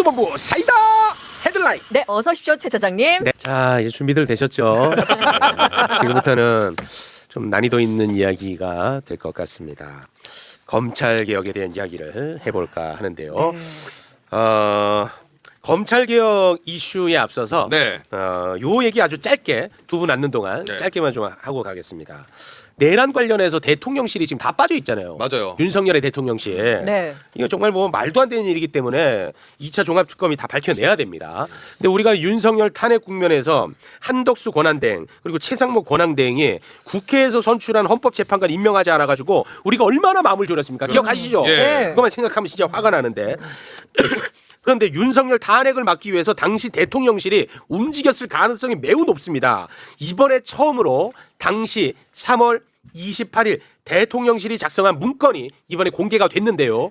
보도본부 사이다 헤드라인. 네, 어서 오십시오, 최 차장님. 네, 자 이제 준비들 되셨죠? 네, 지금부터는 좀 난이도 있는 이야기가 될 것 같습니다. 검찰 개혁에 대한 이야기를 해볼까 하는데요. 검찰 개혁 이슈에 앞서서 요 얘기 아주 짧게 두 분 앉는 동안 짧게만 좀 하고 가겠습니다. 내란 관련해서 대통령실이 지금 다 빠져 있잖아요. 맞아요. 윤석열의 대통령실. 네. 이거 정말 뭐 말도 안 되는 일이기 때문에 2차 종합특검이 다 밝혀내야 됩니다. 근데 우리가 윤석열 탄핵 국면에서 한덕수 권한대행 그리고 최상목 권한대행이 국회에서 선출한 헌법재판관 임명하지 않아가지고 우리가 얼마나 마음을 졸였습니까? 기억하시죠? 네. 그것만 생각하면 진짜 화가 나는데. 그런데 윤석열 탄핵을 막기 위해서 당시 대통령실이 움직였을 가능성이 매우 높습니다. 이번에 처음으로 당시 3월 28일 대통령실이 작성한 문건이 이번에 공개가 됐는데요.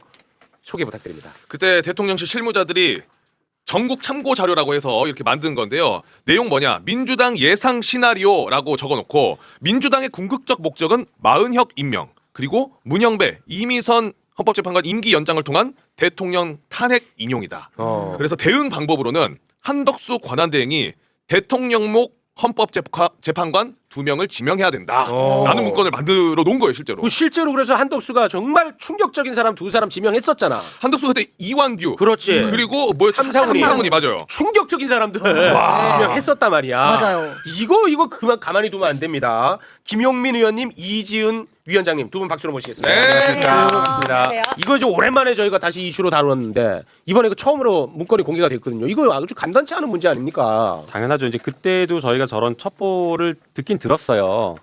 소개 부탁드립니다. 그때 대통령실 실무자들이 전국 참고 자료라고 해서 이렇게 만든 건데요. 내용 뭐냐? 민주당 예상 시나리오라고 적어놓고 민주당의 궁극적 목적은 마은혁 임명 그리고 문영배, 이미선 헌법재판관 임기 연장을 통한 대통령 탄핵 인용이다. 그래서 대응 방법으로는 한덕수 권한대행이 대통령목 헌법재판관 2명을 지명해야 된다라는 문건을 만들어 놓은 거예요, 실제로. 실제로 그래서 한덕수가 정말 충격적인 사람 2사람 지명했었잖아. 한덕수 그때 이완규, 그렇지. 그리고 뭐였죠? 함상훈이 맞아요. 충격적인 사람들 지명했었단 말이야. 맞아요. 이거 그만 가만히 두면 안 됩니다. 김용민 의원님, 이지은 위원장님 두 분 박수로 모시겠습니다. 네. 반갑습니다. 안녕하세요. 이거 좀 오랜만에 저희가 다시 이슈로 다뤘는데 이번에 그 처음으로 문건이 공개가 됐거든요. 이거 아주 간단치 않은 문제 아닙니까? 당연하죠. 이제 그때도 저희가 저런 첩보를 듣긴 들었어요.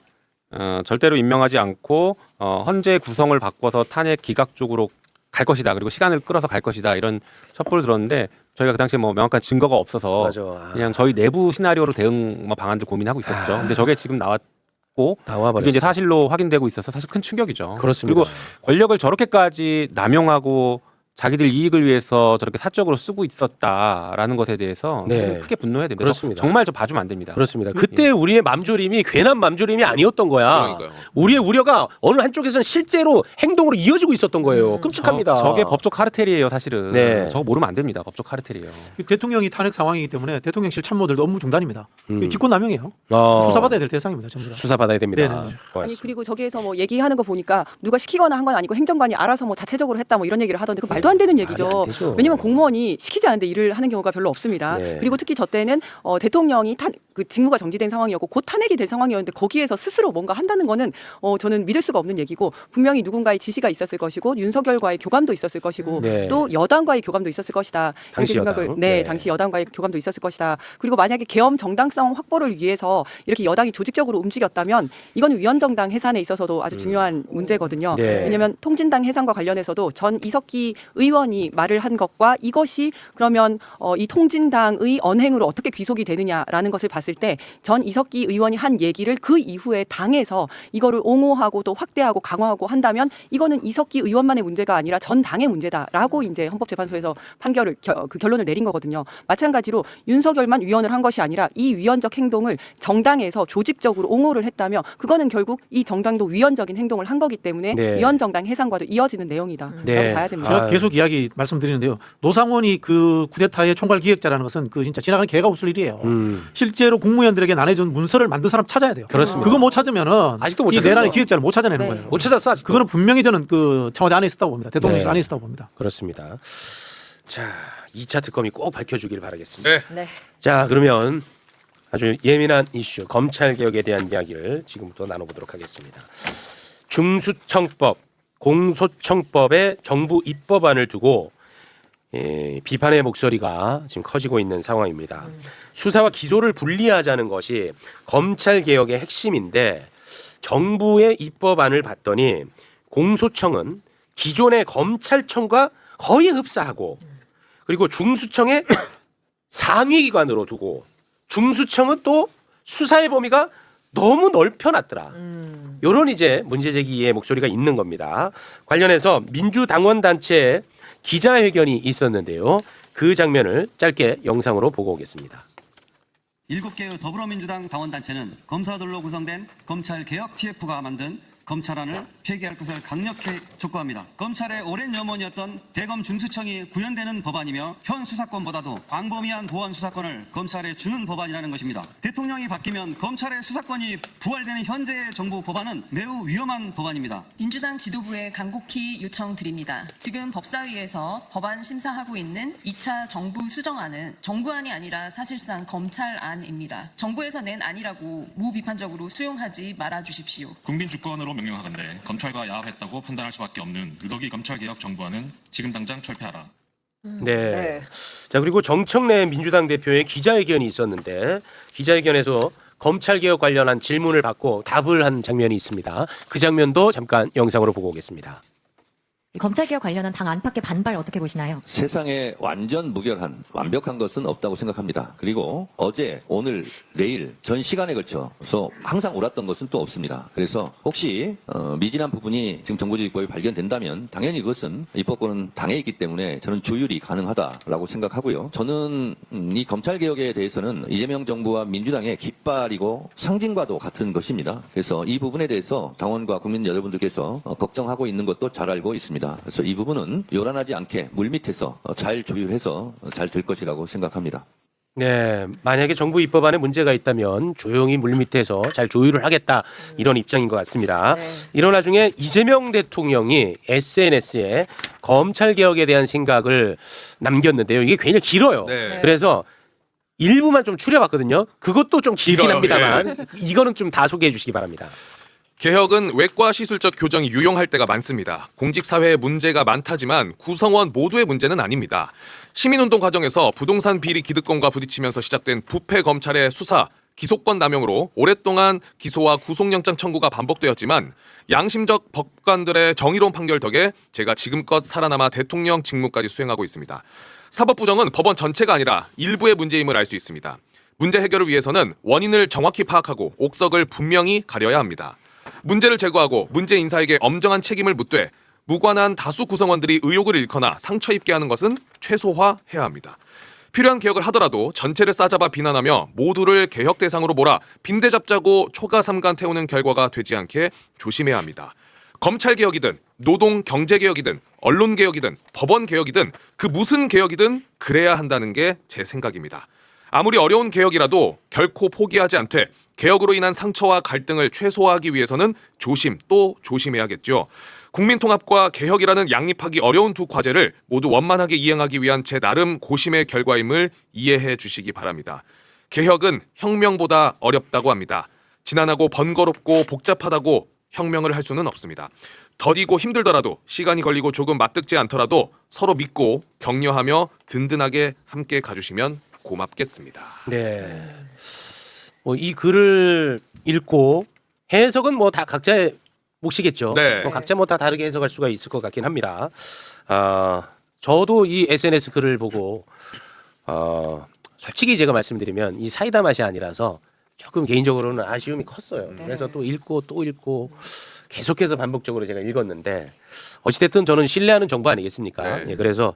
절대로 임명하지 않고 헌재 구성을 바꿔서 탄핵 기각 쪽으로 갈 것이다. 그리고 시간을 끌어서 갈 것이다. 이런 첩보를 들었는데 저희가 그 당시에 뭐 명확한 증거가 없어서 맞아. 그냥 저희 내부 시나리오로 대응 방안들 고민하고 있었죠. 근데 저게 지금 나왔고 그게 이제 사실로 확인되고 있어서 사실 큰 충격이죠. 그렇습니다. 그리고 권력을 저렇게까지 남용하고 자기들 이익을 위해서 저렇게 사적으로 쓰고 있었다라는 것에 대해서 좀 크게 분노해야 됩니다. 그렇습니다. 정말 저 봐주면 안 됩니다. 그렇습니다. 그때 우리의 맘졸임이 괜한 맘졸임이 아니었던 거야. 그러니까요. 우리의 우려가 어느 한쪽에서는 실제로 행동으로 이어지고 있었던 거예요. 끔찍합니다. 저게 법적 카르텔이에요, 사실은. 네. 저거 모르면 안 됩니다. 법적 카르텔이에요. 대통령이 탄핵 상황이기 때문에 대통령실 참모들도 업무 중단입니다. 직권남용이에요. 어. 수사받아야 될 대상입니다. 전부 다. 수사받아야 됩니다. 네네. 아니 고맙습니다. 그리고 저기에서 뭐 얘기하는 거 보니까 누가 시키거나 한 건 아니고 행정관이 알아서 뭐 자체적으로 했다 뭐 이런 얘기를 하던데 그 말도 안 되는 얘기죠. 말이 안 되죠. 왜냐면 공무원이 시키지 않는데 일을 하는 경우가 별로 없습니다. 네. 그리고 특히 저 때는 대통령이 그 직무가 정지된 상황이었고 곧 탄핵이 된 상황이었는데 거기에서 스스로 뭔가 한다는 거는 저는 믿을 수가 없는 얘기고 분명히 누군가의 지시가 있었을 것이고 윤석열과의 교감도 있었을 것이고 네. 또 여당과의 교감도 있었을 것이다. 당시 이렇게 생각을 여당. 네, 당시 여당과의 교감도 있었을 것이다. 그리고 만약에 계엄 정당성 확보를 위해서 이렇게 여당이 조직적으로 움직였다면 이건 위헌정당 해산에 있어서도 아주 중요한 문제거든요. 네. 왜냐하면 통진당 해산과 관련해서도 전 이석기 의원이 말을 한 것과 이것이 그러면 이 통진당의 언행으로 어떻게 귀속이 되느냐라는 것을 봤을 때 전 이석기 의원이 한 얘기를 그 이후에 당에서 이거를 옹호하고 또 확대하고 강화하고 한다면 이거는 이석기 의원만의 문제가 아니라 전 당의 문제다라고 이제 헌법재판소에서 판결을 그 결론을 내린 거거든요. 마찬가지로 윤석열만 위헌을 한 것이 아니라 이 위헌적 행동을 정당에서 조직적으로 옹호를 했다며 그거는 결국 이 정당도 위헌적인 행동을 한 거기 때문에 네. 위헌정당 해산과도 이어지는 내용이다라고 네. 봐야 됩니다. 제가 계속 이야기 말씀드리는데요. 노상원이 그 쿠데타의 총괄 기획자라는 것은 그 진짜 지나가는 개가 없을 일이에요. 실제로 국무위원들에게 나눠준 문서를 만든 사람 찾아야 돼요. 그렇습니다. 그거 못 찾으면은 아직도 못 이 찾았어. 내란의 기획자를 못 찾아내는 네. 거예요. 못 찾았어 아직도. 그거는 분명히 저는 그 청와대 안에 있었다고 봅니다. 대통령실 네. 안에 있었다고 봅니다. 그렇습니다. 자, 2차 특검이 꼭 밝혀주길 바라겠습니다. 네. 네. 자, 그러면 아주 예민한 이슈 검찰 개혁에 대한 이야기를 지금부터 나눠보도록 하겠습니다. 중수청법, 공소청법의 정부 입법안을 두고 비판의 목소리가 지금 커지고 있는 상황입니다. 수사와 기소를 분리하자는 것이 검찰 개혁의 핵심인데 정부의 입법안을 봤더니 공소청은 기존의 검찰청과 거의 흡사하고 그리고 중수청의 상위기관으로 두고 중수청은 또 수사의 범위가 너무 넓혀놨더라. 이런 이제 문제제기의 목소리가 있는 겁니다. 관련해서 민주당원단체의 기자회견이 있었는데요. 그 장면을 짧게 영상으로 보고 오겠습니다. 7개의 더불어민주당 당원단체는 검사들로 구성된 검찰개혁 TF가 만든 검찰안을 폐기할 것을 강력히 촉구합니다. 검찰의 오랜 염원이었던 대검 중수청이 구현되는 법안이며 현 수사권보다도 광범위한 보안 수사권을 검찰에 주는 법안이라는 것입니다. 대통령이 바뀌면 검찰의 수사권이 부활되는 현재의 정부 법안은 매우 위험한 법안입니다. 민주당 지도부에 간곡히 요청드립니다. 지금 법사위에서 법안 심사하고 있는 2차 정부 수정안은 정부안이 아니라 사실상 검찰안입니다. 정부에서 낸 안이라고 무비판적으로 수용하지 말아 주십시오. 국민 주권으로 명령하건대 검찰과 야합했다고 판단할 수밖에 없는 누더기 검찰개혁 정부안은 지금 당장 철폐하라. 네. 자, 그리고 정청래 민주당 대표의 기자회견이 있었는데 기자회견에서 검찰개혁 관련한 질문을 받고 답을 한 장면이 있습니다. 그 장면도 잠깐 영상으로 보고 오겠습니다. 검찰개혁 관련한 당 안팎의 반발 어떻게 보시나요? 세상에 완전 무결한 완벽한 것은 없다고 생각합니다. 그리고 어제, 오늘, 내일 전 시간에 걸쳐서 항상 옳았던 것은 또 없습니다. 그래서 혹시 미진한 부분이 지금 정부적 입법이 발견된다면 당연히 그것은 입법권은 당에 있기 때문에 저는 조율이 가능하다라고 생각하고요. 저는 이 검찰개혁에 대해서는 이재명 정부와 민주당의 깃발이고 상징과도 같은 것입니다. 그래서 이 부분에 대해서 당원과 국민 여러분들께서 걱정하고 있는 것도 잘 알고 있습니다. 그래서 이 부분은 요란하지 않게 물밑에서 잘 조율해서 잘 될 것이라고 생각합니다. 네, 만약에 정부 입법안에 문제가 있다면 조용히 물밑에서 잘 조율을 하겠다 이런 입장인 것 같습니다. 이런 와중에 이재명 대통령이 SNS에 검찰개혁에 대한 생각을 남겼는데요. 이게 굉장히 길어요. 네. 그래서 일부만 좀 추려봤거든요. 그것도 좀 길긴 길어요. 합니다만 이거는 좀 다 소개해 주시기 바랍니다. 개혁은 외과 시술적 교정이 유용할 때가 많습니다. 공직사회에 문제가 많다지만 구성원 모두의 문제는 아닙니다. 시민운동 과정에서 부동산 비리 기득권과 부딪히면서 시작된 부패 검찰의 수사, 기소권 남용으로 오랫동안 기소와 구속영장 청구가 반복되었지만 양심적 법관들의 정의로운 판결 덕에 제가 지금껏 살아남아 대통령 직무까지 수행하고 있습니다. 사법부정은 법원 전체가 아니라 일부의 문제임을 알 수 있습니다. 문제 해결을 위해서는 원인을 정확히 파악하고 옥석을 분명히 가려야 합니다. 문제를 제거하고 문제 인사에게 엄정한 책임을 묻되 무관한 다수 구성원들이 의혹을 잃거나 상처 입게 하는 것은 최소화해야 합니다. 필요한 개혁을 하더라도 전체를 싸잡아 비난하며 모두를 개혁 대상으로 몰아 빈대 잡자고 초가삼간 태우는 결과가 되지 않게 조심해야 합니다. 검찰개혁이든 노동 경제개혁이든 언론개혁이든 법원개혁이든 그 무슨 개혁이든 그래야 한다는 게 제 생각입니다. 아무리 어려운 개혁이라도 결코 포기하지 않되 개혁으로 인한 상처와 갈등을 최소화하기 위해서는 조심 또 조심해야겠죠. 국민통합과 개혁이라는 양립하기 어려운 두 과제를 모두 원만하게 이행하기 위한 제 나름 고심의 결과임을 이해해 주시기 바랍니다. 개혁은 혁명보다 어렵다고 합니다. 지난하고 번거롭고 복잡하다고 혁명을 할 수는 없습니다. 더디고 힘들더라도 시간이 걸리고 조금 맞듣지 않더라도 서로 믿고 격려하며 든든하게 함께 가주시면 고맙겠습니다. 네. 이 글을 읽고 해석은 뭐 다 각자의 몫이겠죠. 네. 각자 뭐 다 다르게 해석할 수가 있을 것 같긴 합니다. 저도 이 SNS 글을 보고 솔직히 제가 말씀드리면 이 사이다 맛이 아니라서 조금 개인적으로는 아쉬움이 컸어요. 그래서 또 읽고 계속해서 반복적으로 제가 읽었는데 어찌됐든 저는 신뢰하는 정부 아니겠습니까? 네. 예, 그래서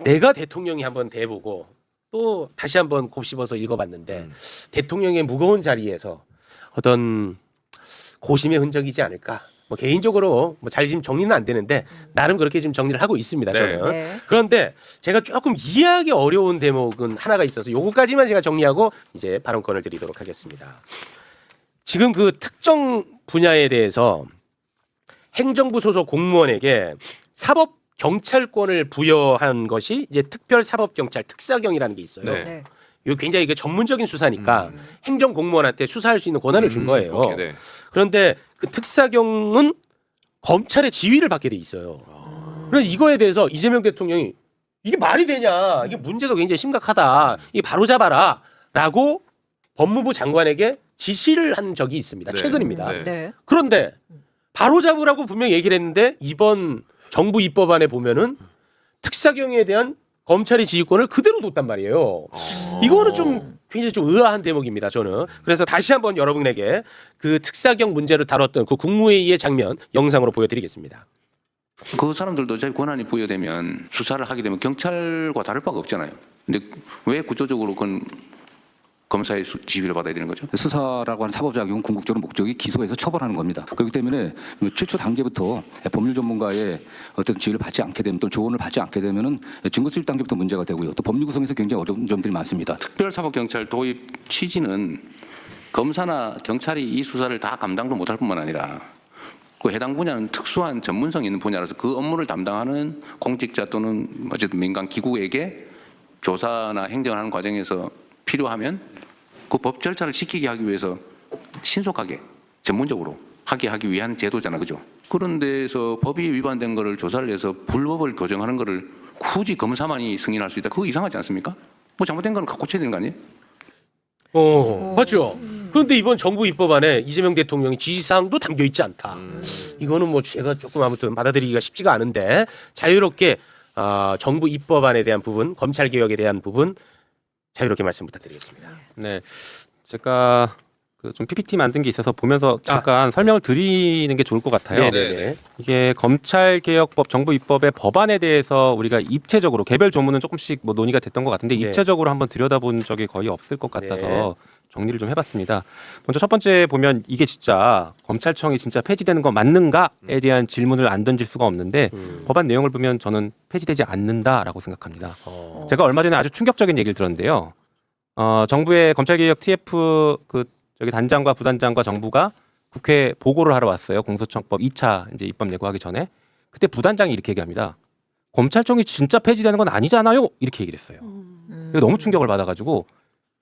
내가 대통령이 한번 돼보고 또 다시 한번 곱씹어서 읽어봤는데 대통령의 무거운 자리에서 어떤 고심의 흔적이지 않을까. 뭐 개인적으로 뭐 잘 지금 정리는 안 되는데 나름 그렇게 지금 정리를 하고 있습니다. 저는. 네. 그런데 제가 조금 이해하기 어려운 대목은 하나가 있어서 요거까지만 제가 정리하고 이제 발언권을 드리도록 하겠습니다. 지금 그 특정 분야에 대해서 행정부 소속 공무원에게 사법 경찰권을 부여한 것이 이제 특별사법경찰 특사경이라는 게 있어요. 네. 이거 굉장히 이게 전문적인 수사니까 행정 공무원한테 수사할 수 있는 권한을 준 거예요. 오케이, 네. 그런데 그 특사경은 검찰의 지휘를 받게 돼 있어요. 그래서 이거에 대해서 이재명 대통령이 이게 말이 되냐? 이게 문제가 굉장히 심각하다. 이게 바로 잡아라라고 법무부 장관에게 지시를 한 적이 있습니다. 네. 최근입니다. 네. 그런데 바로 잡으라고 분명히 얘기를 했는데 이번 정부 입법안에 보면은 특사경에 대한 검찰의 지휘권을 그대로 뒀단 말이에요. 이거는 좀 굉장히 좀 의아한 대목입니다. 저는. 그래서 다시 한번 여러분에게 그 특사경 문제를 다뤘던 그 국무회의의 장면 영상으로 보여드리겠습니다. 그 사람들도 제 권한이 부여되면 수사를 하게 되면 경찰과 다를 바가 없잖아요. 근데 왜 구조적으로 그건 검사의 지휘를 받아야 되는 거죠. 수사라고 하는 사법작용은 궁극적으로 목적이 기소해서 처벌하는 겁니다. 그렇기 때문에 최초 단계부터 법률 전문가의 어떤 지휘를 받지 않게 되면 또 조언을 받지 않게 되면은 증거 수집 단계부터 문제가 되고요. 또 법률 구성에서 굉장히 어려운 점들이 많습니다. 특별사법경찰 도입 취지는 검사나 경찰이 이 수사를 다 감당도 못할 뿐만 아니라 그 해당 분야는 특수한 전문성이 있는 분야라서 그 업무를 담당하는 공직자 또는 어쨌든 민간 기구에게 조사나 행정을 하는 과정에서 필요하면 그 법 절차를 지키게 하기 위해서 신속하게 전문적으로 하게 하기 위한 제도잖아, 그죠? 그런 데서 법이 위반된 거를 조사를 해서 불법을 교정하는 거를 굳이 검사만이 승인할 수 있다. 그거 이상하지 않습니까? 뭐 잘못된 거는 갖고 고쳐야 되는 거 아니에요? 맞죠. 그런데 이번 정부 입법안에 이재명 대통령의 지시사항도 담겨 있지 않다. 이거는 뭐 제가 조금 아무튼 받아들이기가 쉽지가 않은데 자유롭게 정부 입법안에 대한 부분, 검찰 개혁에 대한 부분 자유롭게 말씀 부탁드리겠습니다. 네, 제가 그 좀 PPT 만든 게 있어서 보면서 잠깐 설명을 드리는 게 좋을 것 같아요. 네네네. 이게 검찰개혁법 정부 입법의 법안에 대해서 우리가 입체적으로 개별 조문은 조금씩 뭐 논의가 됐던 것 같은데 네. 입체적으로 한번 들여다본 적이 거의 없을 것 같아서 네. 정리를 좀 해봤습니다. 먼저 첫 번째 보면 이게 진짜 검찰청이 진짜 폐지되는 거 맞는가에 대한 질문을 안 던질 수가 없는데 법안 내용을 보면 저는 폐지되지 않는다라고 생각합니다. 제가 얼마 전에 아주 충격적인 얘기를 들었는데요. 정부의 검찰개혁 TF 그 저기 단장과 부단장과 정부가 국회에 보고를 하러 왔어요. 공소청법 2차 이제 입법 예고하기 전에. 그때 부단장이 이렇게 얘기합니다. 검찰청이 진짜 폐지되는 건 아니잖아요. 이렇게 얘기를 했어요. 너무 충격을 받아가지고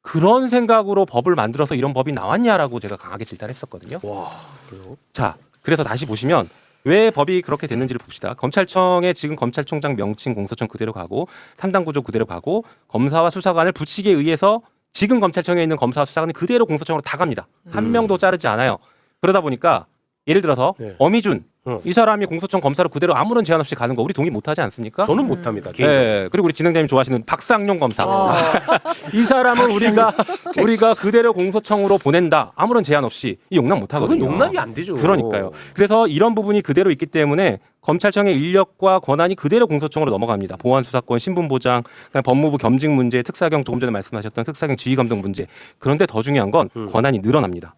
그런 생각으로 법을 만들어서 이런 법이 나왔냐라고 제가 강하게 질타했었거든요. 와, 그래요? 자, 그래서 다시 보시면 왜 법이 그렇게 됐는지를 봅시다. 검찰청에 지금 검찰총장 명칭 공소청 그대로 가고 3당 구조 그대로 가고 검사와 수사관을 붙이기에 의해서 지금 검찰청에 있는 검사와 수사관이 그대로 공소청으로 다 갑니다. 한 명도 자르지 않아요. 그러다 보니까 예를 들어서 네. 어미준 이 사람이 공소청 검사로 그대로 아무런 제한 없이 가는 거 우리 동의 못하지 않습니까? 저는 못합니다. 개인적으로. 네, 그리고 우리 진행자님 좋아하시는 박상용 검사. 이 사람은 우리가 그대로 공소청으로 보낸다. 아무런 제한 없이 이 용납 못하거든요. 그건 용납이 안 되죠. 그러니까요. 그래서 이런 부분이 그대로 있기 때문에 검찰청의 인력과 권한이 그대로 공소청으로 넘어갑니다. 보안 수사권, 신분 보장, 법무부 겸직 문제, 특사경 조금 전에 말씀하셨던 특사경 지휘 감독 문제. 그런데 더 중요한 건 권한이 늘어납니다.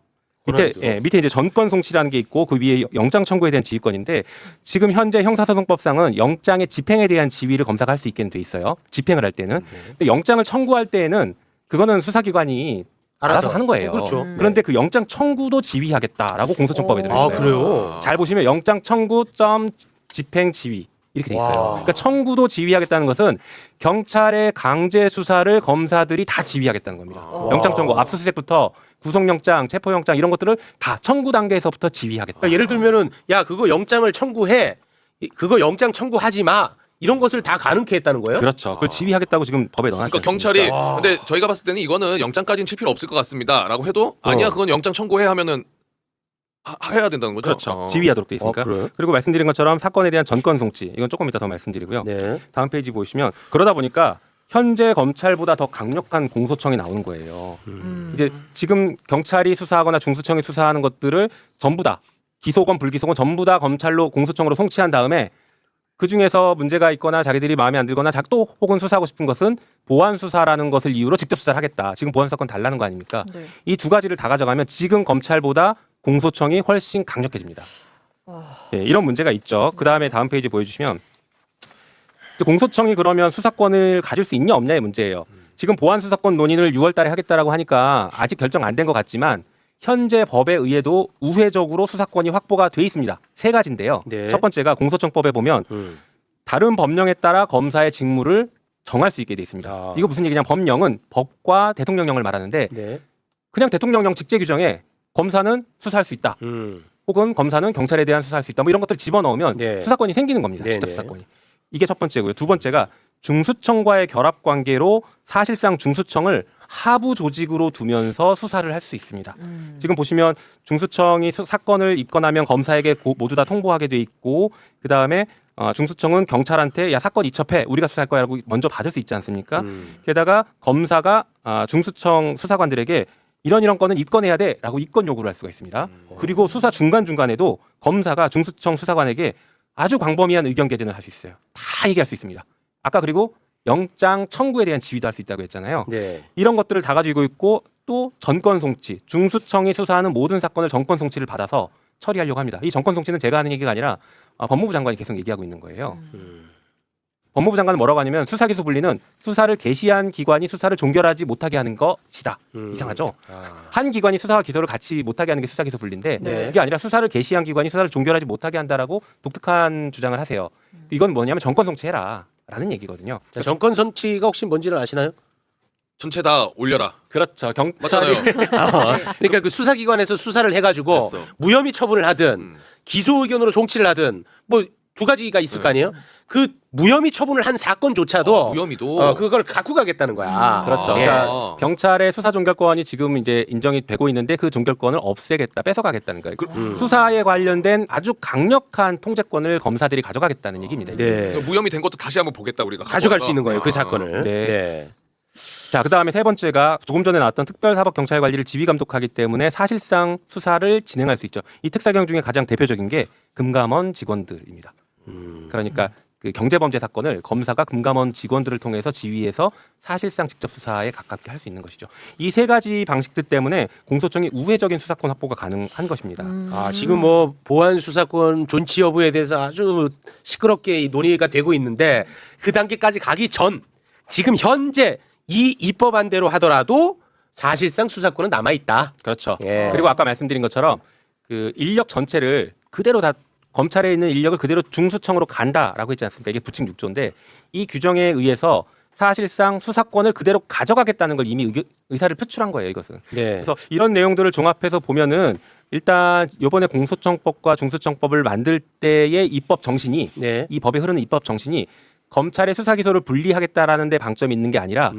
밑에 이제 전권 송치라는 게 있고 그 위에 영장 청구에 대한 지휘권인데 지금 현재 형사소송법상은 영장의 집행에 대한 지휘를 검사가 할 수 있게 돼 있어요. 집행을 할 때는. 근데 영장을 청구할 때에는 그거는 수사기관이 알아서 하는 거예요. 그렇죠. 그런데 그 영장 청구도 지휘하겠다라고 공소청법에 들어있어요. 그래요? 잘 보시면 영장 청구 점 집행 지휘 이렇게 돼 있어요. 와. 그러니까 청구도 지휘하겠다는 것은 경찰의 강제 수사를 검사들이 다 지휘하겠다는 겁니다. 영장 청구, 압수수색부터 구속영장, 체포영장 이런 것들을 다 청구 단계에서부터 지휘하겠다. 그러니까 예를 들면은 야 그거 영장을 청구해, 그거 영장 청구하지 마 이런 것을 다 가능케 했다는 거예요? 그렇죠. 그걸 지휘하겠다고 지금 법에 넣어놨죠. 그러니까 경찰이 근데 저희가 봤을 때는 이거는 영장까지는 칠 필요 없을 것 같습니다라고 해도 아니야 그건 영장 청구해 하면은 해야 된다는 거죠. 그렇죠. 지휘하도록 돼 있으니까. 그래요? 그리고 말씀드린 것처럼 사건에 대한 전권 송치 이건 조금 이따 더 말씀드리고요. 네. 다음 페이지 보시면 그러다 보니까 현재 검찰보다 더 강력한 공소청이 나오는 거예요. 이제 지금 경찰이 수사하거나 중수청이 수사하는 것들을 전부 다 기소건 불기소건 전부 다 검찰로 공소청으로 송치한 다음에 그 중에서 문제가 있거나 자기들이 마음에 안 들거나 또 혹은 수사하고 싶은 것은 보안 수사라는 것을 이유로 직접 수사를 하겠다. 지금 보안 수사권 달라는 거 아닙니까? 네. 이 두 가지를 다 가져가면 지금 검찰보다 공소청이 훨씬 강력해집니다. 네, 이런 문제가 있죠. 그 다음에 다음 페이지 보여주시면 공소청이 그러면 수사권을 가질 수 있냐 없냐의 문제예요. 지금 보안 수사권 논의를 6월 달에 하겠다라고 하니까 아직 결정 안 된 것 같지만 현재 법에 의해도 우회적으로 수사권이 확보가 돼 있습니다. 세 가지인데요. 네. 첫 번째가 공소청법에 보면 다른 법령에 따라 검사의 직무를 정할 수 있게 돼 있습니다. 이거 무슨 얘기냐? 법령은 법과 대통령령을 말하는데 네. 그냥 대통령령 직제 규정에 검사는 수사할 수 있다. 혹은 검사는 경찰에 대한 수사할 수 있다. 뭐 이런 것들 집어넣으면 네. 수사권이 생기는 겁니다. 네, 직접 네. 수사권이. 이게 첫 번째고요. 두 번째가 중수청과의 결합 관계로 사실상 중수청을 하부 조직으로 두면서 수사를 할 수 있습니다. 지금 보시면 중수청이 사건을 입건하면 검사에게 모두 다 통보하게 돼 있고 그 다음에 중수청은 경찰한테 야 사건 이첩해 우리가 수사할 거야라고 먼저 받을 수 있지 않습니까? 게다가 검사가 중수청 수사관들에게 이런 건은 입건해야 돼라고 입건 요구를 할 수가 있습니다. 그리고 수사 중간중간에도 검사가 중수청 수사관에게 아주 광범위한 의견 개진을 할 수 있어요. 다 얘기할 수 있습니다. 아까 그리고 영장 청구에 대한 지휘도 할 수 있다고 했잖아요. 네. 이런 것들을 다 가지고 있고 또 전권 송치, 중수청이 수사하는 모든 사건을 정권 송치를 받아서 처리하려고 합니다. 이 정권 송치는 제가 하는 얘기가 아니라 법무부 장관이 계속 얘기하고 있는 거예요. 법무부 장관은 뭐라고 하냐면 수사기소 분리는 수사를 개시한 기관이 수사를 종결하지 못하게 하는 것이다. 이상하죠? 한 기관이 수사와 기소를 같이 못하게 하는 게 수사기소 분리인데 네. 그게 아니라 수사를 개시한 기관이 수사를 종결하지 못하게 한다라고 독특한 주장을 하세요. 이건 뭐냐면 정권 송치해라라는 얘기거든요. 자, 정권 선치가 혹시 뭔지를 아시나요? 전체 다 올려라. 그렇죠. 맞잖아요. 그러니까 그 수사기관에서 수사를 해가지고 됐어. 무혐의 처분을 하든 기소 의견으로 송치를 하든 뭐 두 가지가 있을 거 아니에요? 그 무혐의 처분을 한 사건조차도 무혐의도. 그걸 갖고 가겠다는 거야. 그렇죠. 예. 그러니까 경찰의 수사 종결권이 지금 이제 인정이 되고 있는데 그 종결권을 없애겠다, 뺏어가겠다는 거예요. 수사에 관련된 아주 강력한 통제권을 검사들이 가져가겠다는 얘기입니다. 네. 무혐의 된 것도 다시 한번 보겠다 우리가. 가져갈 수 갖고 있는 거예요. 그 와서. 사건을. 네. 네. 자, 그다음에 세 번째가 조금 전에 나왔던 특별사법경찰관리를 지휘감독하기 때문에 사실상 수사를 진행할 수 있죠. 이 특사경 중에 가장 대표적인 게 금감원 직원들입니다. 그러니까 그 경제범죄 사건을 검사가 금감원 직원들을 통해서 지휘해서 사실상 직접 수사에 가깝게 할 수 있는 것이죠. 이 세 가지 방식들 때문에 공소청이 우회적인 수사권 확보가 가능한 것입니다. 아, 지금 뭐 보안 수사권 존치 여부에 대해서 아주 시끄럽게 이 논의가 되고 있는데 그 단계까지 가기 전 지금 현재 이 입법안대로 하더라도 사실상 수사권은 남아 있다. 그렇죠. 예. 그리고 아까 말씀드린 것처럼 그 인력 전체를 그대로 다 검찰에 있는 인력을 그대로 중수청으로 간다라고 했지 않습니까? 이게 부칙 6조인데 이 규정에 의해서 사실상 수사권을 그대로 가져가겠다는 걸 이미 의사를 표출한 거예요, 이것은. 네. 그래서 이런 내용들을 종합해서 보면은 일단 이번에 공소청법과 중수청법을 만들 때의 입법 정신이 네. 이 법에 흐르는 입법 정신이 검찰의 수사 기소를 분리하겠다라는 데 방점이 있는 게 아니라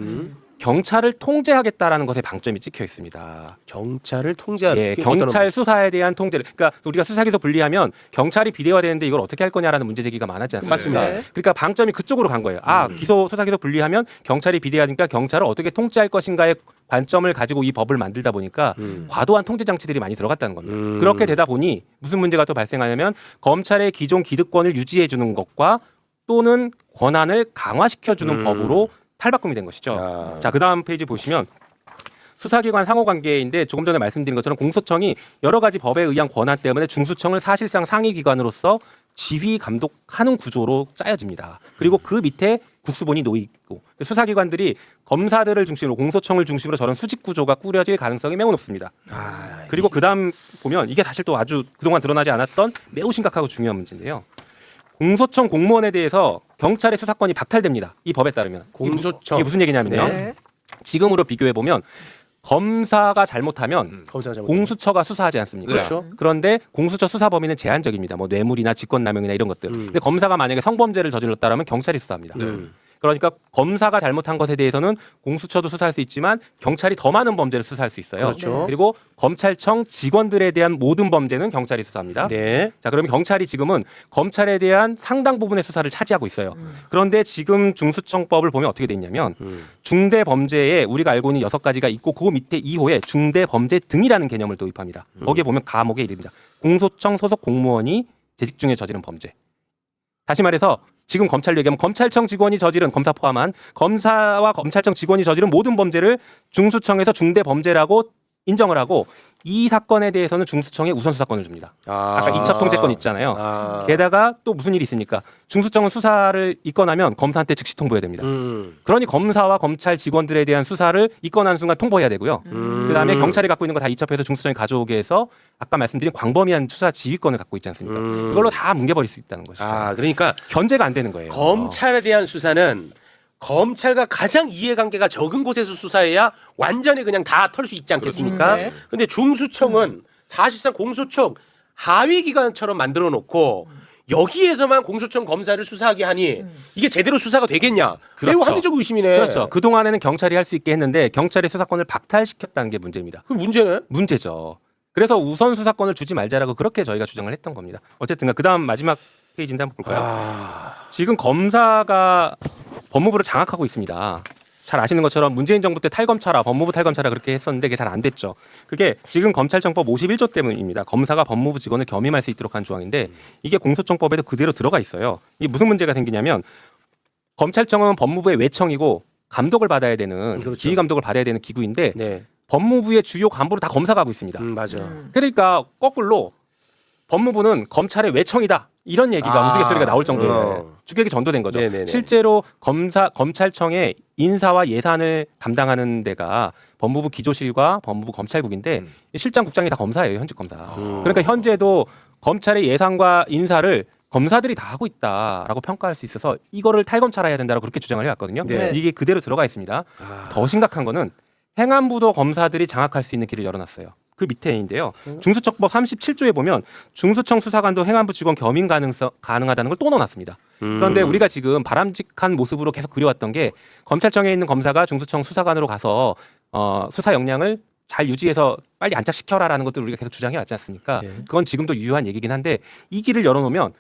경찰을 통제하겠다라는 것에 방점이 찍혀 있습니다. 경찰을 통제하는 예, 경찰 어떤 수사에 대한 통제를 그러니까 우리가 수사 기소 분리하면 경찰이 비대화되는데 이걸 어떻게 할 거냐라는 문제 제기가 많았지 않습니까? 맞습니다. 네. 그러니까 방점이 그쪽으로 간 거예요. 아, 수사 기소 분리하면 경찰이 비대화니까 경찰을 어떻게 통제할 것인가의 관점을 가지고 이 법을 만들다 보니까 과도한 통제 장치들이 많이 들어갔다는 겁니다. 그렇게 되다 보니 무슨 문제가 또 발생하냐면 검찰의 기존 기득권을 유지해 주는 것과 또는 권한을 강화시켜 주는 법으로 탈바꿈이 된 것이죠. 자, 그다음 페이지 보시면 수사기관 상호관계인데 조금 전에 말씀드린 것처럼 공소청이 여러 가지 법에 의한 권한 때문에 중수청을 사실상 상위기관으로서 지휘 감독하는 구조로 짜여집니다. 그리고 그 밑에 국수본이 놓이고 수사기관들이 검사들을 중심으로 공소청을 중심으로 저런 수직 구조가 꾸려질 가능성이 매우 높습니다. 그리고 그다음 보면 이게 사실 또 아주 그동안 드러나지 않았던 매우 심각하고 중요한 문제인데요. 공소청 공무원에 대해서 경찰의 수사권이 박탈됩니다. 이 법에 따르면. 공소청. 이게 무슨 얘기냐면요. 네. 지금으로 비교해 보면 검사가 잘못하면 검사가 잘못 공수처가 수사하지 않습니까? 그렇죠. 그런데 공수처 수사 범위는 제한적입니다. 뭐 뇌물이나 직권남용이나 이런 것들. 근데 검사가 만약에 성범죄를 저질렀다라면 경찰이 수사합니다. 그러니까 검사가 잘못한 것에 대해서는 공수처도 수사할 수 있지만 경찰이 더 많은 범죄를 수사할 수 있어요. 그렇죠. 그리고 검찰청 직원들에 대한 모든 범죄는 경찰이 수사합니다. 네. 자, 그러면 경찰이 지금은 검찰에 대한 상당 부분의 수사를 차지하고 있어요. 그런데 지금 중수청법을 보면 어떻게 돼 있냐면 중대 범죄에 우리가 알고 있는 6가지가 있고 그 밑에 2호에 중대 범죄 등이라는 개념을 도입합니다. 거기에 보면 과목에 이릅니다. 공소청 소속 공무원이 재직 중에 저지른 범죄. 다시 말해서 지금 검찰로 얘기하면 검찰청 직원이 저지른 검사 포함한 검사와 검찰청 직원이 저지른 모든 범죄를 중수청에서 중대 범죄라고 인정을 하고 이 사건에 대해서는 중수청에 우선 수사권을 줍니다. 아까 2차 통제권 있잖아요. 게다가 또 무슨 일이 있습니까? 중수청은 수사를 입건하면 검사한테 즉시 통보해야 됩니다. 그러니 검사와 검찰 직원들에 대한 수사를 입건한 순간 통보해야 되고요. 그다음에 경찰이 갖고 있는 거 다 이첩해서 중수청에 가져오게 해서 아까 말씀드린 광범위한 수사 지휘권을 갖고 있지 않습니까? 그걸로 다 뭉개버릴 수 있다는 것이죠. 그러니까 견제가 안 되는 거예요. 검찰에 대한 수사는 검찰과 가장 이해관계가 적은 곳에서 수사해야 완전히 그냥 다 털 수 있지 않겠습니까? 네. 근데 중수청은 사실상 공소청 하위 기관처럼 만들어 놓고 여기에서만 공소청 검사를 수사하게 하니 이게 제대로 수사가 되겠냐? 매우 그렇죠. 합리적 의심이네. 그렇죠. 그동안에는 경찰이 할 수 있게 했는데 경찰의 수사권을 박탈시켰다는 게 문제입니다. 그 문제네. 문제죠. 그래서 우선 수사권을 주지 말자라고 그렇게 저희가 주장을 했던 겁니다. 어쨌든 그다음 마지막 페이지인데 한번 볼까요? 지금 검사가 법무부를 장악하고 있습니다. 잘 아시는 것처럼 문재인 정부 때 탈검차라 법무부 탈검차라 그렇게 했었는데 그게 잘 안 됐죠. 그게 지금 검찰청법 51조 때문입니다. 검사가 법무부 직원을 겸임할 수 있도록 한 조항인데 이게 공소청법에도 그대로 들어가 있어요. 이게 무슨 문제가 생기냐면 검찰청은 법무부의 외청이고 감독을 받아야 되는 그렇죠. 지휘 감독을 받아야 되는 기구인데 네. 법무부의 주요 간부를 다 검사가 하고 있습니다. 맞아. 그러니까 거꾸로 법무부는 검찰의 외청이다 이런 얘기가 우스갯소리가 나올 정도로 주객이 전도된 거죠. 네네네. 실제로 검찰청의 인사와 예산을 담당하는 데가 법무부 기조실과 법무부 검찰국인데 실장 국장이 다 검사예요, 현직 검사. 그러니까 현재도 검찰의 예산과 인사를 검사들이 다 하고 있다라고 평가할 수 있어서 이거를 탈검찰해야 된다고 그렇게 주장을 해왔거든요. 네. 이게 그대로 들어가 있습니다. 더 심각한 거는 행안부도 검사들이 장악할 수 있는 길을 열어놨어요. 그 밑에인데요. 중수청법 37조에 보면 중수청 수사관도 행안부 직원 겸임 가능하다는 걸 또 넣어놨습니다. 그런데 우리가 지금 바람직한 모습으로 계속 그려왔던 게 검찰청에 있는 검사가 중수청 수사관으로 가서 수사 역량을 잘 유지해서 빨리 안착시켜라라는 것들 우리가 계속 주장해왔지 않습니까? 그건 지금도 유효한 얘기긴 한데 이 길을 열어놓으면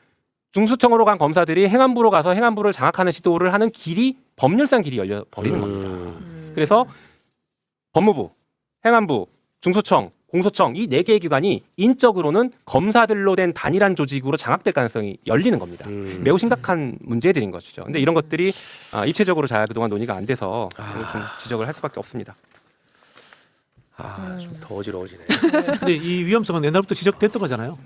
중수청으로 간 검사들이 행안부로 가서 행안부를 장악하는 시도를 하는 길이 법률상 길이 열려버리는 겁니다. 그래서 법무부, 행안부, 중수청, 공소청 이 4개의 기관이 인적으로는 검사들로 된 단일한 조직으로 장악될 가능성이 열리는 겁니다. 매우 심각한 문제들인 것이죠. 근데 이런 것들이 입체적으로 잘 그동안 논의가 안 돼서 좀 지적을 할 수밖에 없습니다. 좀 더 어지러워지네. 근데 이 위험성은 옛날부터 지적됐던 거잖아요.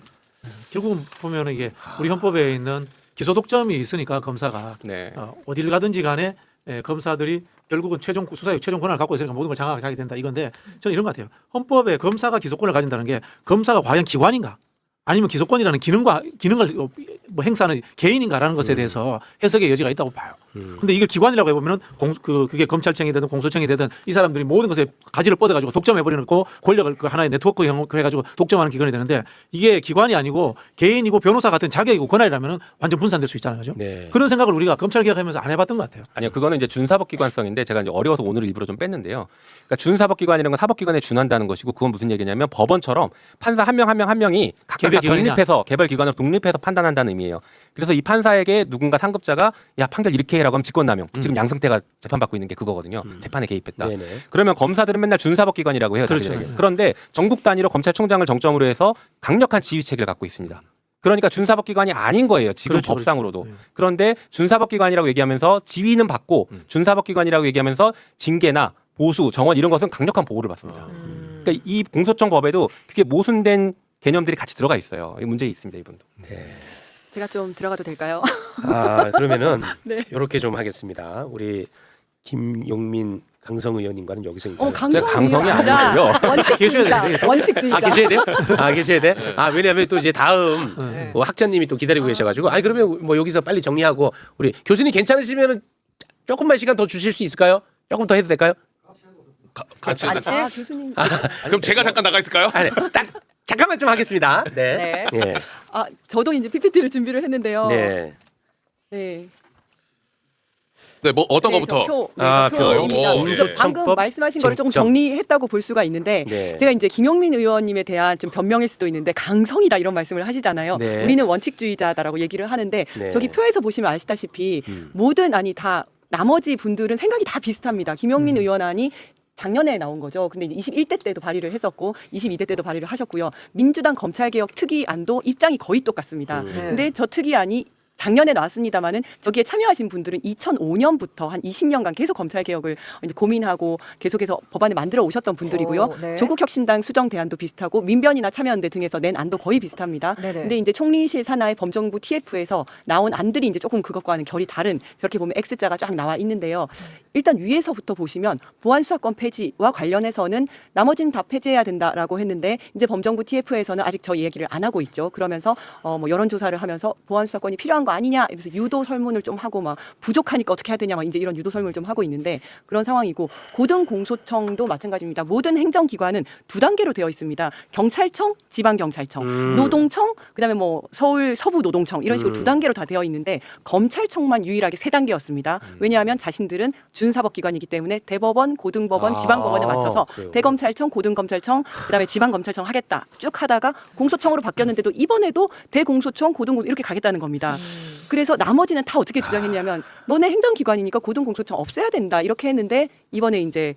결국은 보면 이게 우리 헌법에 있는 기소 독점이 있으니까 검사가 네. 어딜 가든지 간에 검사들이 결국은 수사의 최종 권한을 갖고 있으니까 모든 걸 장악하게 하게 된다. 이건데 저는 이런 것 같아요. 헌법에 검사가 기소권을 가진다는 게 검사가 과연 기관인가? 아니면 기소권이라는 기능을 뭐 행사하는 개인인가라는 것에 대해서 해석의 여지가 있다고 봐요. 근데 이걸 기관이라고 해보면은 그게 검찰청이 되든 공소청이 되든 이 사람들이 모든 것에 가지를 뻗어가지고 독점해버리는 그 권력을 그 하나의 네트워크형 그래가지고 독점하는 기관이 되는데 이게 기관이 아니고 개인이고 변호사 같은 자격이고 권한이라면은 완전 분산될 수 있잖아요. 그죠? 네. 그런 생각을 우리가 검찰 개혁하면서 안 해봤던 것 같아요. 아니요, 그거는 이제 준사법기관성인데 제가 이제 어려워서 오늘 일부러 좀 뺐는데요. 그러니까 준사법기관이라는 건 사법기관에 준한다는 것이고 그건 무슨 얘기냐면 법원처럼 판사 한 명이 각각 독립해서 개별기관으로 독립해서 판단한다는 의미예요. 그래서 이 판사에게 누군가 상급자가 야 판결 이렇게 해라고 하면 직권남용. 지금 양승태가 재판받고 있는 게 그거거든요. 재판에 개입했다. 네네. 그러면 검사들은 맨날 준사법기관이라고 해요. 그렇죠. 자기들에게. 그런데 전국 단위로 검찰총장을 정점으로 해서 강력한 지휘체계를 갖고 있습니다. 그러니까 준사법기관이 아닌 거예요. 지금 그렇죠, 법상으로도. 그렇죠. 그런데 준사법기관이라고 얘기하면서 지휘는 받고 준사법기관이라고 얘기하면서 징계나 보수, 정원 이런 것은 강력한 보호를 받습니다. 그러니까 이 공소청 법에도 그게 모순된 개념들이 같이 들어가 있어요. 이 문제 있습니다, 이분도. 네. 제가 좀 들어가도 될까요? 그러면은 네. 이렇게 좀 하겠습니다. 우리 김용민 강성 의원님과는 여기서 인사를. 강성이 아니고요. 원칙주의자. 원칙주의자. 계셔야 돼요? 계셔야 돼? 왜냐하면 또 이제 다음 뭐 학자님이 또 기다리고 계셔가지고. 그러면 뭐 여기서 빨리 정리하고 우리 교수님 괜찮으시면은 조금만 시간 더 주실 수 있을까요? 조금 더 해도 될까요? 같이. 교수님. 그럼 제가 잠깐 나가 있을까요? 딱 잠깐만 좀 하겠습니다. 네. 네. 예. 저도 이제 PPT를 준비를 했는데요. 네. 네. 네, 뭐 어떤 거부터? 표입니다. 요거, 그래서 예. 방금 헌법 말씀하신 거를 조금 쟁점. 정리했다고 볼 수가 있는데 네. 제가 이제 김용민 의원님에 대한 좀 변명일 수도 있는데 강성이다 이런 말씀을 하시잖아요. 네. 우리는 원칙주의자다라고 얘기를 하는데 네. 저기 표에서 보시면 아시다시피 모든 다 나머지 분들은 생각이 다 비슷합니다. 김용민 의원안이 작년에 나온 거죠. 근데 21대 때도 발의를 했었고 22대 때도 발의를 하셨고요. 민주당 검찰개혁 특위안도 입장이 거의 똑같습니다. 근데 저 특위안이 작년에 나왔습니다마는 저기에 참여하신 분들은 2005년부터 한 20년간 계속 검찰 개혁을 이제 고민하고 계속해서 법안을 만들어 오셨던 분들이고요. 네. 조국혁신당 수정 대안도 비슷하고 민변이나 참여연대 등에서 낸 안도 거의 비슷합니다. 네네. 근데 이제 총리실 산하의 범정부 TF에서 나온 안들이 이제 조금 그것과는 결이 다른 저렇게 보면 X자가 쫙 나와 있는데요. 일단 위에서부터 보시면 보안수사권 폐지와 관련해서는 나머지는 다 폐지해야 된다라고 했는데 이제 범정부 TF에서는 아직 저 얘기를 안 하고 있죠. 그러면서 뭐 여론조사를 하면서 보안수사권이 필요한 거 아니냐 이러면서 유도 설문을 좀 하고 막 부족하니까 어떻게 해야 되냐 막 이제 이런 유도 설문을 좀 하고 있는데 그런 상황이고 고등공소청도 마찬가지입니다. 모든 행정기관은 2단계로 되어 있습니다. 경찰청, 지방경찰청, 노동청, 그다음에 뭐 서울 서부노동청 이런 식으로 2단계로 다 되어 있는데 검찰청만 유일하게 3단계였습니다. 왜냐하면 자신들은 준사법기관이기 때문에 대법원, 고등법원, 지방법원에 맞춰서 그래요. 대검찰청, 고등검찰청, 그다음에 지방검찰청 하겠다 쭉 하다가 공소청으로 바뀌었는데도 이번에도 대공소청, 고등공소 이렇게 가겠다는 겁니다. 그래서 나머지는 다 어떻게 주장했냐면 너네 행정기관이니까 고등공소청 없애야 된다 이렇게 했는데 이번에 이제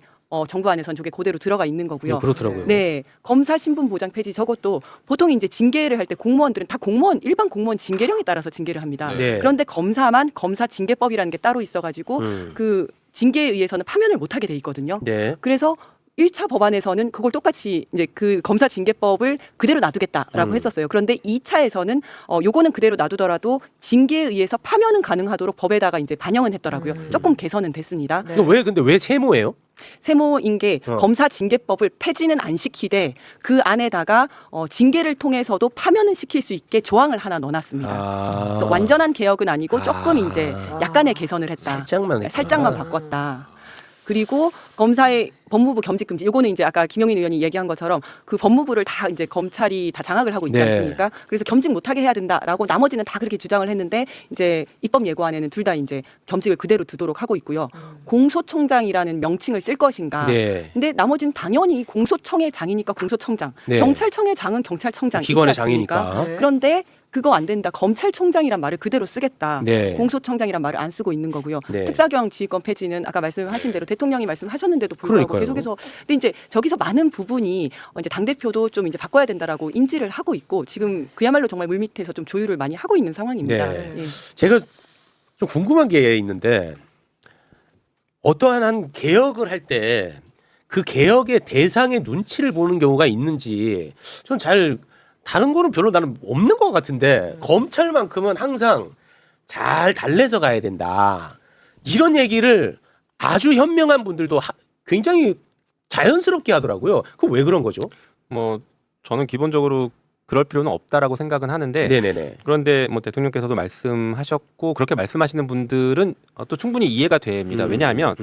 정부 안에서는 저게 그대로 들어가 있는 거고요. 그렇더라고요. 네, 검사 신분 보장 폐지 저것도 보통 이제 징계를 할 때 공무원들은 다 일반 공무원 징계령에 따라서 징계를 합니다. 네. 그런데 검사만 검사 징계법이라는 게 따로 있어가지고 그 징계에 의해서는 파면을 못하게 돼 있거든요. 네. 그래서 1차 법안에서는 그걸 똑같이 이제 그 검사 징계법을 그대로 놔두겠다라고 했었어요. 그런데 2차에서는 요거는 그대로 놔두더라도 징계에 의해서 파면은 가능하도록 법에다가 이제 반영은 했더라고요. 조금 개선은 됐습니다. 네. 근데 왜 세모예요? 세모인 게 검사 징계법을 폐지는 안 시키되 그 안에다가 징계를 통해서도 파면은 시킬 수 있게 조항을 하나 넣어놨습니다. 그래서 완전한 개혁은 아니고 조금 이제 약간의 개선을 했다. 살짝만 바꿨다. 그리고 검사의 법무부 겸직 금지. 요거는 이제 아까 김용민 의원이 얘기한 것처럼 그 법무부를 다 이제 검찰이 다 장악을 하고 있지 않습니까? 그래서 겸직 못하게 해야 된다라고 나머지는 다 그렇게 주장을 했는데 이제 입법 예고안에는 둘 다 이제 겸직을 그대로 두도록 하고 있고요. 공소총장이라는 명칭을 쓸 것인가? 근데 나머지는 당연히 공소청의 장이니까 공소청장, 경찰청의 장은 경찰청장 기관의 있지 않습니까? 장이니까. 그런데 그거 안 된다. 검찰총장이란 말을 그대로 쓰겠다. 네. 공소청장이란 말을 안 쓰고 있는 거고요. 네. 특사경 지휘권 폐지는 아까 말씀하신 대로 대통령이 말씀하셨는데도 불구하고 그러니까요. 계속해서 근데 이제 저기서 많은 부분이 이제 당 대표도 좀 이제 바꿔야 된다라고 인지를 하고 있고 지금 그야말로 정말 물밑에서 좀 조율을 많이 하고 있는 상황입니다. 네. 예. 제가 좀 궁금한 게 있는데 어떠한 한 개혁을 할 때 그 개혁의 대상의 눈치를 보는 경우가 있는지 전 잘 다른 거는 별로 나는 없는 것 같은데 검찰만큼은 항상 잘 달래서 가야 된다. 이런 얘기를 아주 현명한 분들도 굉장히 자연스럽게 하더라고요. 그 왜 그런 거죠? 뭐 저는 기본적으로 그럴 필요는 없다라고 생각은 하는데 네네네. 그런데 뭐 대통령께서도 말씀하셨고 그렇게 말씀하시는 분들은 또 충분히 이해가 됩니다. 왜냐하면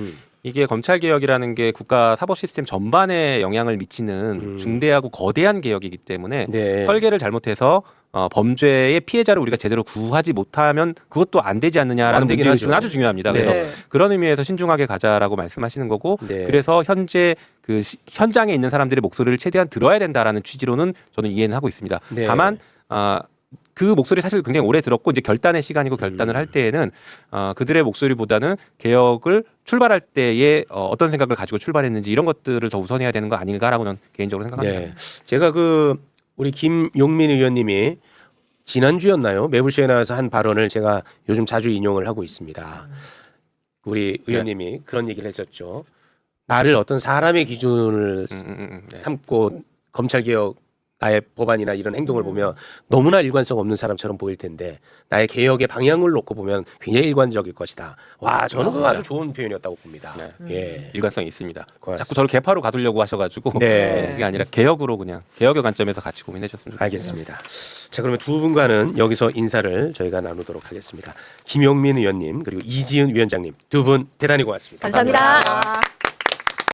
이게 검찰 개혁이라는 게 국가 사법 시스템 전반에 영향을 미치는 중대하고 거대한 개혁이기 때문에 네. 설계를 잘못해서 범죄의 피해자를 우리가 제대로 구하지 못하면 그것도 안 되지 않느냐라는 안 되긴 문제의식은 하죠. 아주 중요합니다. 네. 그래서 그런 의미에서 신중하게 가자라고 말씀하시는 거고 네. 그래서 현재 그 현장에 있는 사람들의 목소리를 최대한 들어야 된다라는 취지로는 저는 이해는 하고 있습니다. 네. 다만 그 목소리 사실 굉장히 오래 들었고 이제 결단의 시간이고 결단을 할 때에는 그들의 목소리보다는 개혁을 출발할 때에 어떤 생각을 가지고 출발했는지 이런 것들을 더 우선해야 되는 거 아닌가라고는 개인적으로 생각합니다. 네. 제가 우리 김용민 의원님이 지난주였나요? 매불쇼에 나와서 한 발언을 제가 요즘 자주 인용을 하고 있습니다. 우리 의원님이 그런 얘기를 했었죠. 나를 어떤 사람의 기준을 삼고 검찰개혁 나의 법안이나 이런 행동을 보면 너무나 일관성 없는 사람처럼 보일 텐데 나의 개혁의 방향을 놓고 보면 굉장히 일관적일 것이다. 와, 저는 그거 아주 좋은 표현이었다고 봅니다. 예. 일관성이 있습니다. 고맙습니다. 자꾸 저를 개파로 가두려고 하셔가지고 네. 그게 아니라 개혁으로 그냥 개혁의 관점에서 같이 고민해 주셨으면 좋겠습니다. 알겠습니다. 자, 그러면 두 분과는 여기서 인사를 저희가 나누도록 하겠습니다. 김용민 의원님 그리고 이지은 위원장님 두 분 대단히 고맙습니다. 감사합니다.